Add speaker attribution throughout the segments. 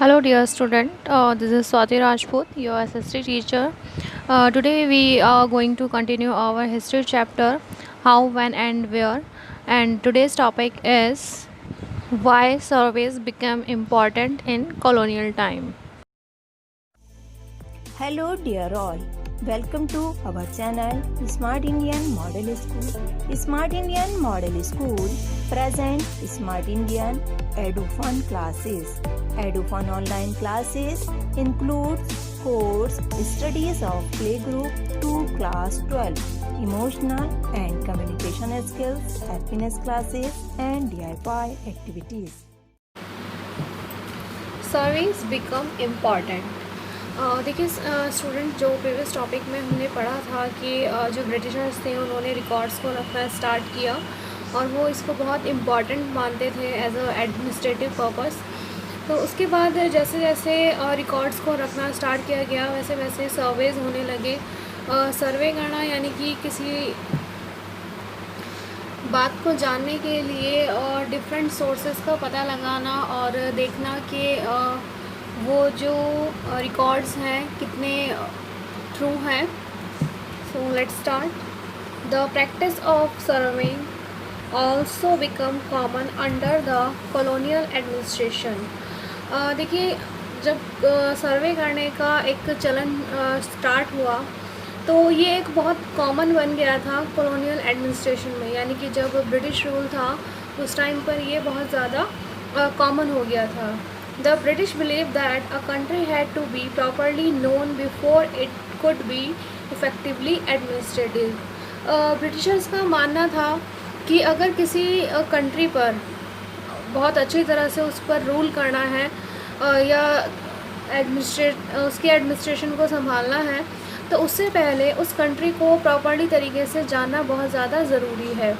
Speaker 1: Hello, dear student. This is Swati Rajput, your SST teacher. Today we are going to continue our history chapter, how, when, and where. And today's topic is why surveys became important in colonial time.
Speaker 2: Hello dear all, welcome to our channel Smart Indian Model School. Smart Indian Model School present Smart Indian EduFun classes. EduFun online classes include course studies of playgroup to class 12, emotional and communication skills, happiness classes and DIY activities.
Speaker 1: Surveys become important. देखिए student, जो previous topic में हमने पढ़ा था कि जो Britishers थे उन्होंने रिकॉर्ड्स को रखना स्टार्ट किया और वो इसको बहुत इम्पॉर्टेंट मानते थे एज अ एडमिनिस्ट्रेटिव पर्पस। तो उसके बाद जैसे जैसे रिकॉर्ड्स को रखना स्टार्ट किया गया वैसे वैसे सर्वेज़ होने लगे। सर्वे करना यानी कि किसी बात को जानने के लिए डिफरेंट सोर्सेस का पता लगाना और देखना कि वो जो रिकॉर्ड्स हैं कितने ट्रू हैं। So let's start. The practice of surveying also become common under the colonial administration. देखिए, जब सर्वे करने का एक चलन स्टार्ट हुआ तो ये एक बहुत कॉमन बन गया था कॉलोनियल एडमिनिस्ट्रेशन में, यानी कि जब ब्रिटिश रूल था उस टाइम पर ये बहुत ज़्यादा कॉमन हो गया था। The British believed that a country had to be properly known before it could be effectively administrated. Britishers का मानना था कि अगर किसी कंट्री पर बहुत अच्छी तरह से उस पर रूल करना है या उसकी एडमिनिस्ट्रेशन को संभालना है तो उससे पहले उस कंट्री को प्रॉपर्ली तरीके से जानना बहुत ज़्यादा ज़रूरी है।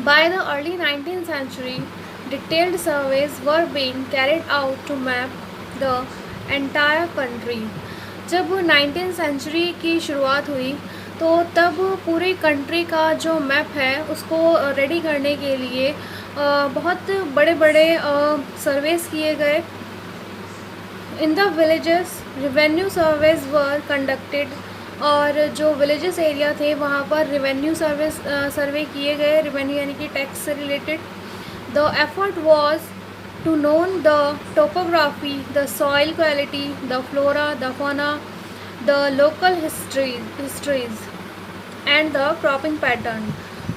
Speaker 1: By the early 19th century, detailed surveys were being carried out to map the entire country. जब 19th सेंचुरी की शुरुआत हुई तो तब पूरी कंट्री का जो मैप है उसको रेडी करने के लिए बहुत बड़े बड़े सर्वेस किए गए। In the villages revenue surveys were conducted, और जो विलेजेस एरिया थे वहाँ पर रेवेन्यू सर्वे किए गए। रेवेन्यू यानी कि टैक्स से related. The effort was to known the topography, the soil quality, the flora, the fauna, the local histories and the cropping pattern,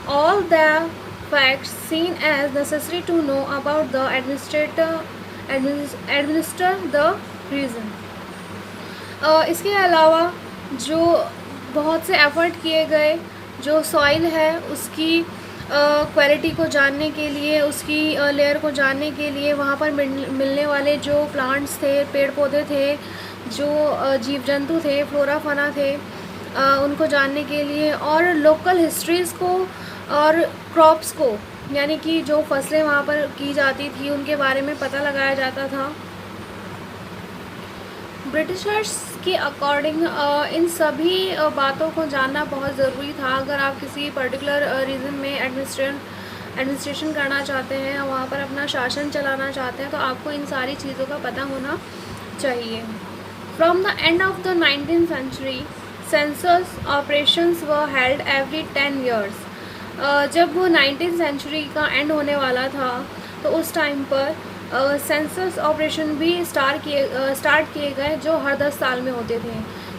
Speaker 1: all the facts seen as necessary to know about the administer the region. इसके अलावा जो बहुत से effort किए गए, जो soil है उसकी क्वालिटी को जानने के लिए, उसकी लेयर को जानने के लिए, वहाँ पर मिलने वाले जो प्लांट्स थे, पेड़ पौधे थे, जो जीव जंतु थे, फ्लोरा फना थे, उनको जानने के लिए, और लोकल हिस्ट्रीज़ को और क्रॉप्स को, यानी कि जो फसलें वहाँ पर की जाती थी उनके बारे में पता लगाया जाता था। ब्रिटिशर्स के अकॉर्डिंग इन सभी बातों को जानना बहुत ज़रूरी था। अगर आप किसी पर्टिकुलर रीजन में एडमिनिस्ट्रेशन करना चाहते हैं, वहाँ पर अपना शासन चलाना चाहते हैं, तो आपको इन सारी चीज़ों का पता होना चाहिए। From the end of the 19th century census operations were held every 10 years। जब 19th सेंचुरी का एंड होने वाला था तो उस टाइम पर सेंसस ऑपरेशन भी स्टार्ट किए गए जो हर 10 साल में होते थे।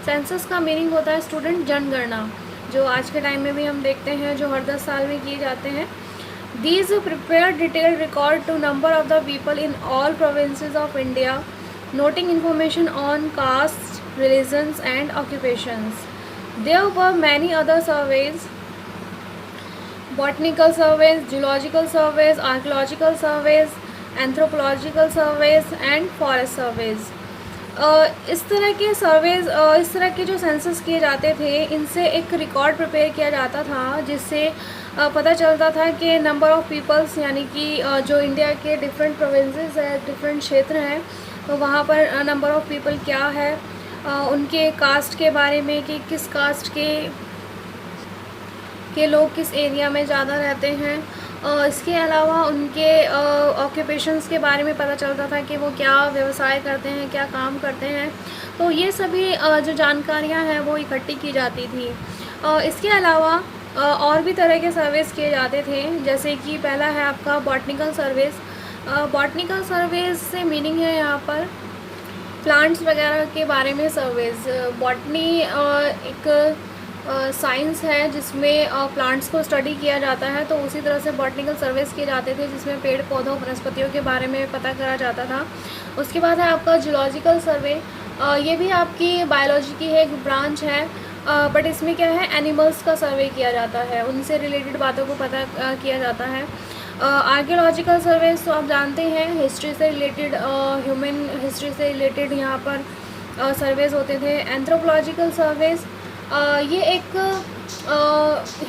Speaker 1: सेंसस का मीनिंग होता है स्टूडेंट जनगणना, जो आज के टाइम में भी हम देखते हैं, जो हर 10 साल में किए जाते हैं। These prepare detailed record to number of the people in all provinces of India, noting information on caste, religions and occupations. There were many other surveys, botanical surveys, zoological surveys, archaeological surveys, anthropological surveys and forest surveys. इस तरह के surveys, इस तरह के जो census किए जाते थे, इनसे एक रिकॉर्ड प्रिपेयर किया जाता था जिससे पता चलता था कि नंबर ऑफ़ पीपल्स, यानी कि जो इंडिया के डिफरेंट प्रोविंसेस है, डिफरेंट क्षेत्र हैं, तो वहाँ पर नंबर ऑफ़ पीपल क्या है, उनके कास्ट के बारे में कि किस कास्ट के लोग किस एरिया में ज़्यादा रहते हैं, इसके अलावा उनके ऑक्यूपेशंस के बारे में पता चलता था कि वो क्या व्यवसाय करते हैं, क्या काम करते हैं। तो ये सभी जो जानकारियाँ हैं वो इकट्ठी की जाती थी। इसके अलावा और भी तरह के सर्वेस किए जाते थे, जैसे कि पहला है आपका बॉटनिकल सर्वेस। बॉटनिकल सर्वेस से मीनिंग है यहाँ पर प्लांट्स वगैरह के बारे में सर्वेस। बॉटनी एक साइंस है जिसमें प्लांट्स को स्टडी किया जाता है, तो उसी तरह से बॉटनिकल सर्वेस किए जाते थे जिसमें पेड़ पौधों वनस्पतियों के बारे में पता करा जाता था। उसके बाद है आपका जूलॉजिकल सर्वे। ये भी आपकी बायोलॉजी की है, एक ब्रांच है, बट इसमें क्या है, एनिमल्स का सर्वे किया जाता है, उनसे रिलेटेड बातों को पता किया जाता है। आर्कियोलॉजिकल सर्वेस तो आप जानते हैं, हिस्ट्री से रिलेटेड, ह्यूमन हिस्ट्री से रिलेटेड यहाँ पर सर्वेस होते थे। एंथ्रोपोलॉजिकल सर्वेस ये एक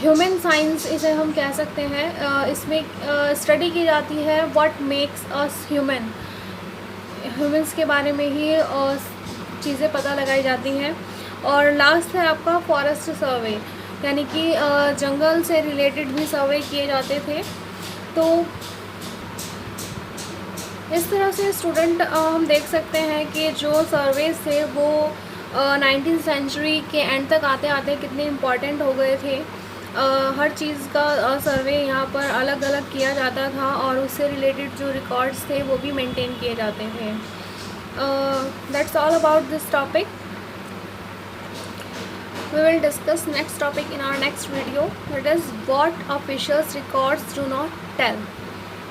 Speaker 1: ह्यूमन साइंस इसे हम कह सकते हैं। इसमें स्टडी की जाती है what makes us human, humans के बारे में ही चीज़ें पता लगाई जाती हैं। और लास्ट है आपका फॉरेस्ट सर्वे, यानी कि जंगल से रिलेटेड भी सर्वे किए जाते थे। तो इस तरह से स्टूडेंट हम देख सकते हैं कि जो सर्वेस थे वो 19th सेंचुरी के एंड तक आते आते कितने इम्पॉर्टेंट हो गए थे। हर चीज़ का सर्वे यहाँ पर अलग अलग किया जाता था और उससे रिलेटेड जो रिकॉर्ड्स थे वो भी मेंटेन किए जाते थे। That's all about this topic. We will discuss next topic in our next video, that is what officials records do not tell.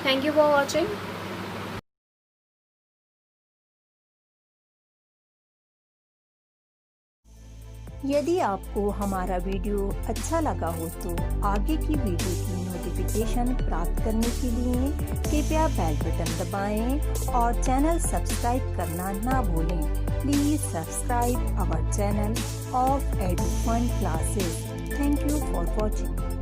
Speaker 1: Thank you for watching.
Speaker 2: यदि आपको हमारा वीडियो अच्छा लगा हो तो आगे की वीडियो की नोटिफिकेशन प्राप्त करने के लिए कृपया बेल बटन दबाएं और चैनल सब्सक्राइब करना ना भूलें। Please subscribe our channel of EduFun Classes. Thank you for watching.